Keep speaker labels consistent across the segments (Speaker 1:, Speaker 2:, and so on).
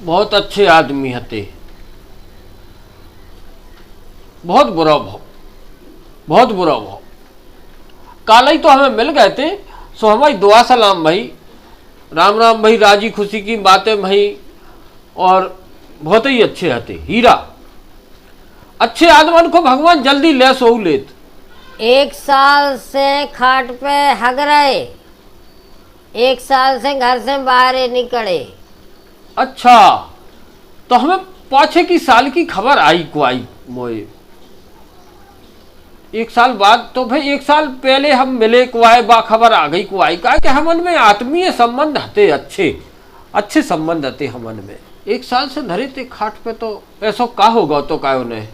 Speaker 1: बहुत अच्छे आदमी हते, बहुत बुरा भाव, बहुत बुरा भाव। काल ही तो हमें मिल गए थे, सो हमारी दुआ सलाम भाई, राम राम भाई, राजी खुशी की बातें भाई, और बहुत ही अच्छे हते। हीरा अच्छे आदमन को भगवान जल्दी ले सो लेत।
Speaker 2: 1 साल से खाट पे हग रहे, 1 साल से घर से बाहर ही निकले।
Speaker 1: अच्छा, तो हमें पाछे की साल की खबर आई को आई मोए। 1 साल बाद तो भाई 1 साल पहले हम मिले को आए, बा खबर आ गई को आई का कि हमन में आत्मीय संबंध हते, अच्छे अच्छे संबंध हते हमन में। 1 साल से धरे थे खाट पे, तो ऐसा का होगा तो का उन्हें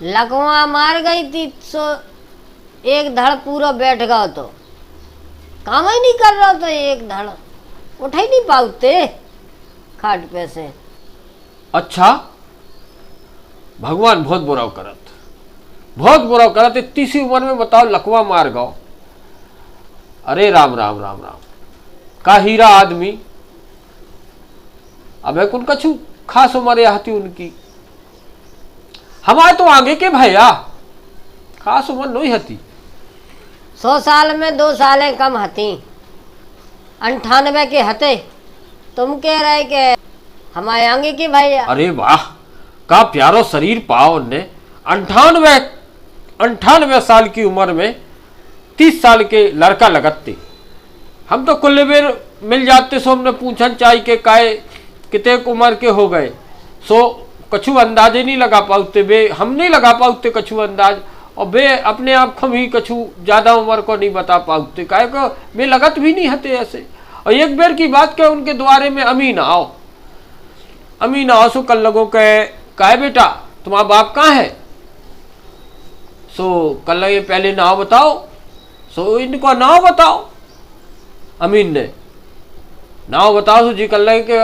Speaker 2: लकवा मार गई थी, सो एक धड़ पूरा बैठ गया, तो काम ही नहीं कर रहा, तो एक धड़ उठ ही नहीं पाते खाट पे से।
Speaker 1: अच्छा, भगवान बहुत बुरा करत, बहुत बुरा करत। इतनी सी उम्र में बताओ लकवा मार गो। अरे राम राम राम राम, का हीरा आदमी। अब एक उनका छू खास उम्र आती उनकी, हमारे तो आगे के भैया खास उम्र नहीं हती।
Speaker 2: 100 साल में 2 सालें कम हती, 98 के हते। तुम कह रहे कि हमारे आगे के भैया।
Speaker 1: अरे वाह, का प्यारो शरीर पाओ ने। 98 साल की उम्र में 30 साल के लड़का लगते। हम तो कुल्ले बेर मिल जाते, सो हमने पूछन चाहिए के काए कितने उम्र के हो गए, सो कछु अंदाजे नहीं लगा पाते बे, हम नहीं लगा पाते कछु अंदाज, और बे अपने आप को भी कछु ज्यादा उम्र को नहीं बता पाते, काहे को बे लगत भी नहीं हते ऐसे। और एक बेर की बात क्या, उनके द्वारे में अमीन आओ, अमीन आओ, सो कल लगो काहे बेटा तुम्हारा बाप कहाँ है, सो कल लगे पहले नाव बताओ, सो इनको नाव बताओ। अमीन ने नाव बताओ, सो जी कल लगे कि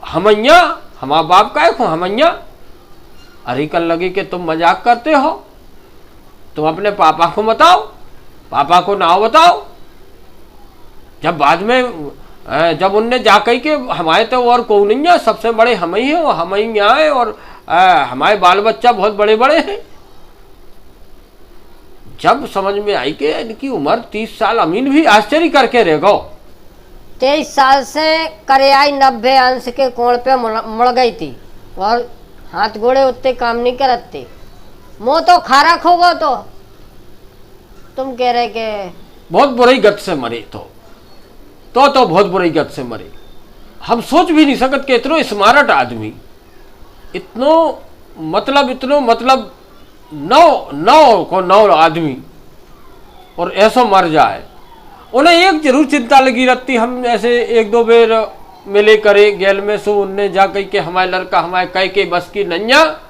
Speaker 1: हमैया, हमारा बाप का है हमैया। अरे कल लगे कि तुम मजाक करते हो, तुम अपने पापा को बताओ, पापा को नाव बताओ। जब बाद में जब उनने जाकर के हमारे तो और कौन नहीं है, सबसे बड़े हम ही हैं, हम ही यहाँ है, और हमारे बाल बच्चा बहुत बड़े बड़े हैं। जब समझ में आई कि इनकी उम्र 30 साल, अमीन भी आश्चर्य करके रह गो।
Speaker 2: 23 साल से करे आई 90 अंश के कोण पे मुड़ गई थी, और हाथ गोड़े उतने काम नहीं करते, मुँह तो खारक होगा। तो तुम कह रहे कि
Speaker 1: बहुत बुरी गत से मरे, तो बहुत बुरी गत से मरे। हम सोच भी नहीं सकते कि इतनो स्मार्ट आदमी, इतनो मतलब 9 आदमी और ऐसा मर जाए। उन्हें एक जरूर चिंता लगी रहती, हम ऐसे 1-2 बेर मिले करे गैल में, सो उनने जा कही के हमारे लड़का हमारे कह के बस की नैया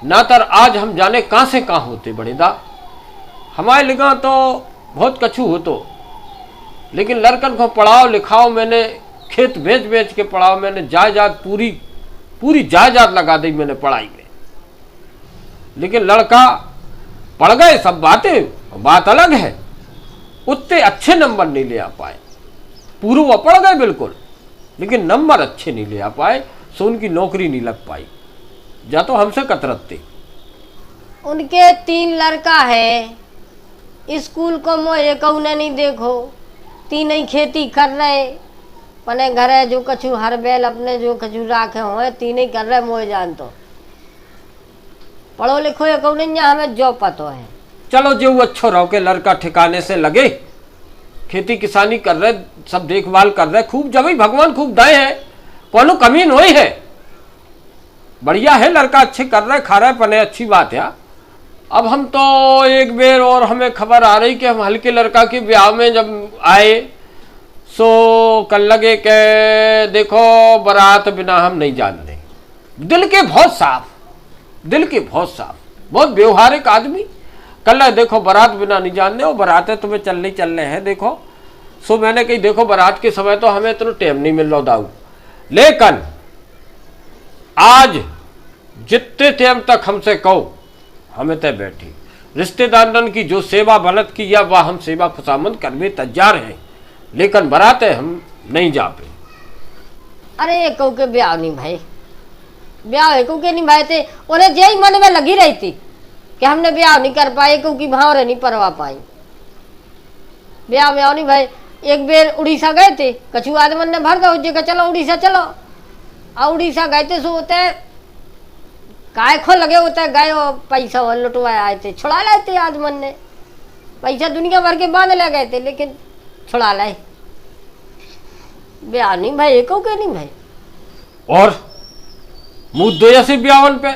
Speaker 1: ना, तर आज हम जाने कहाँ से कहाँ होते बड़ेदा। हमारे लिखा तो बहुत कछु हो, तो लेकिन लड़कन को पढ़ाओ लिखाओ, मैंने खेत बेच के पढ़ाओ, मैंने जायदाद पूरी जायदाद लगा दी मैंने पढ़ाई में। लेकिन लड़का पढ़ गए सब बातें, बात अलग है, उतने अच्छे नंबर नहीं ले आ पाए। पूर्व पढ़ गए बिल्कुल, लेकिन नंबर अच्छे नहीं ले आ पाए, सो उनकी नौकरी नहीं लग पाई, या तो हमसे कतरते।
Speaker 2: उनके 3 लड़का है, स्कूल को मोए कौने नहीं देखो, 3 ही खेती कर रहे, पने घर है जो कछु हर बैल अपने जो कछु राखे हुए, 3 ही कर रहे मोए जान। तो पढ़ो लिखो ये कौन नहीं, हमें जो पतो है।
Speaker 1: चलो जो अच्छो रहो के लड़का ठिकाने से लगे, खेती किसानी कर रहे, सब देखभाल कर रहे, खूब जब ही भगवान खूब दए है, कोनो कमी नहीं है, बढ़िया है, लड़का अच्छे कर रहे, खा रहे, पने अच्छी बात है। अब हम तो एक बेर और हमें खबर आ रही कि हम हल्के लड़का के ब्याह में जब आए, सो कल लगे के देखो बारात बिना हम नहीं जानते। दिल के बहुत साफ, बहुत व्यवहारिक आदमी। कल देखो बारात बिना नहीं जानते, और बारातें तुम्हें चलने हैं देखो। सो मैंने कही देखो बारात के समय तो हमें इतना टाइम नहीं मिल रहा दाऊ, लेकिन आज जितने टाइम तक हमसे कहो हमें तय बैठी, रिश्तेदारन की जो सेवा बनत की या वह हम सेवा खुशामंद करने तैयार हैं, लेकिन बारात है हम नहीं जा पे।
Speaker 2: अरे ये कहू के ब्याह नहीं भाई, ब्याह है क्योंकि नहीं भाई थे, उन्हें यही मन में लगी रही थी कि हमने ब्याह नहीं कर पाए क्योंकि भावरे नहीं परवा पाई। ब्याह में आओ नहीं भाई, एक बेर उड़ीसा गए थे, कछु आदमन ने भर दो जगह चलो उड़ीसा चलो, और उड़ीसा गए थे, सो होते काय खो लगे होते गए और पैसा लुटवाए आए थे, छुड़ा लाए थे आदमन ने, पैसा दुनिया भर के बांध ले गए थे लेकिन छुड़ा लाए। ब्याह नहीं भाई एक के नहीं भाई।
Speaker 1: और मुँह दो जैसे ब्यावन पे,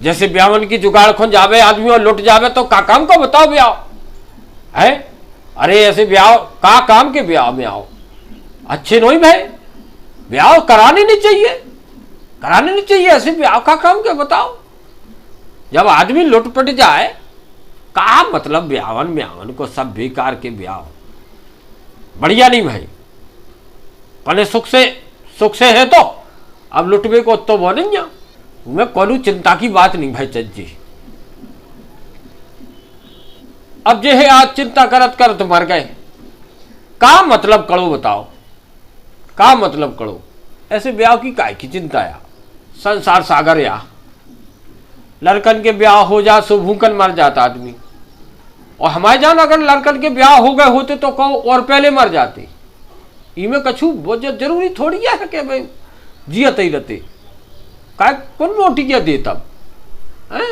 Speaker 1: जैसे ब्यावन की जुगाड़ खोन जावे आदमी और लुट जावे तो का काम को बताओ ब्याह है। अरे ऐसे ब्याह का काम के ब्याह में आओ, अच्छे नहीं भाई, ब्याह कराने नहीं चाहिए, कराने नहीं चाहिए, ऐसे ब्याह का काम के बताओ। जब आदमी लुटपट जाए का मतलब ब्यावन ब्यावन को सब बेकार के ब्याह बढ़िया नहीं भाई। पहले सुख से है तो अब लुटवे को तो वो नहीं, मैं कोई चिंता की बात नहीं भाई चज्जी। अब जे है आज चिंता करत करत मर गए, का मतलब करो बताओ, का मतलब करो। ऐसे ब्याह की काय की चिंता या संसार सागर या लड़कन के ब्याह हो जा सो भूखन मर जाता आदमी, और हमारे जान अगर लड़कन के ब्याह हो गए होते तो कहो और पहले मर जाते। इमें कछु बहुत जरूरी थोड़ी है कि भाई जियत ही रहते, काय कौन रोटी क्या दे तब है।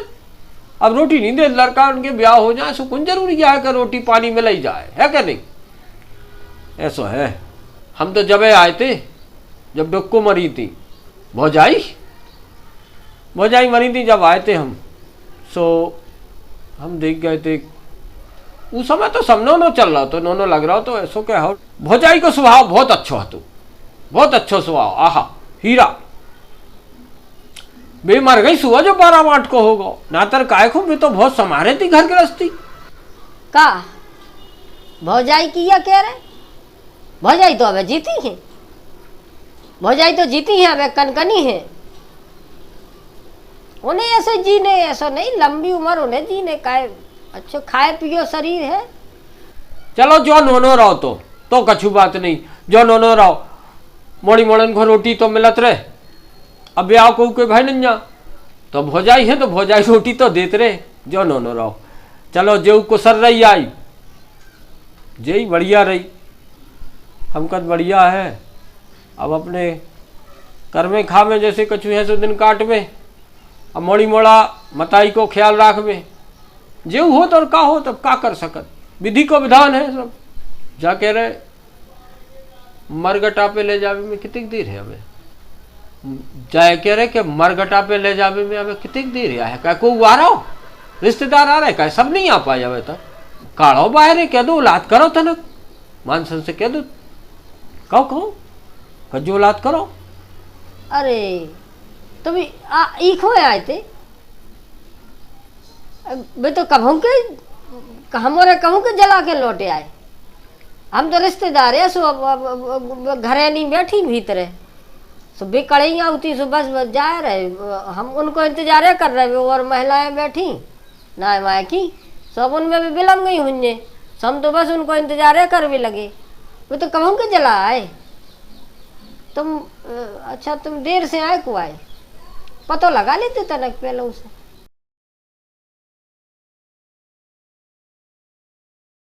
Speaker 1: अब रोटी नहीं दे लड़का उनके ब्याह हो जाए सो कौन जरूरी है कि रोटी पानी में लाई जाए, है क्या नहीं। ऐसा है। हम तो जब आए थे जब डुक्को मरी थी भौजाई मरी थी, जब आए थे हम सो हम देख गए थे उस समय तो सब नोनो चल रहा तो नोनो लग रहा तो ऐसो क्या हो। भौजाई को स्वभाव बहुत अच्छा है, तो बहुत अच्छा स्वभाव, आहा हीरा। बे मर गई सुबह जो 12 को होगा नातर काय को भी तो बहुत समारे थी घर गृहस्थी
Speaker 2: का। भौजाई की या कह रहे, भौजाई तो अब जीती है, भौजाई तो जीती है, अब कनकनी है। उन्हें ऐसे जीने ऐसा नहीं, लंबी उम्र उन्हें जीने का, अच्छा खाए पियो शरीर है।
Speaker 1: चलो जो नोनो रहो तो कछु बात नहीं, जो नोनो रहो मोड़ी मोड़न को रोटी तो मिलत रहे। अब ब्याह को कोई भाई नहीं जा तो भौजाई है तो भौजाई रोटी तो देते रहे, जो नोनो रहो। चलो जो कुसर रही आई जे बढ़िया रही, हम कद बढ़िया है। अब अपने कर में खा में जैसे कछु है सो दिन काट में, अब मोड़ी मोड़ा मताई को ख्याल राख में, जो हो तो और का हो तब का कर सकत, विधि को विधान है सब। जा कह रहे मरगटा पे ले जावे में कितनी देर है, हमें जाए कह रहे कि मरगटा पे ले जावे में हमें कितनी देर है, क्या कोई आ रहा हो रिश्तेदार आ रहा है, क्या सब नहीं आ पाए अबे तक। काढ़ो बाहर कह दो औलाद करो तनक, मानसन से कह दो कहो कजो औलाद करो।
Speaker 2: अरे तुम ईखो आए थे वे तो कहूँ के हमारे कहूँ के जला के लौटे आए। हम तो रिश्तेदार है, सो घरे नहीं बैठी भीतर, सो बेकड़ी होती सो बस जा रहे, हम उनको इंतजार कर रहे और महिलाएं बैठी ना माए की, सब उनमें भी बिलम गई हुई, हम तो बस उनको इंतजार कर भी लगे। वे तो कहूँ के जला आए तुम। अच्छा तुम देर से आए को आए, पता लगा लेते तनक पहले उसे।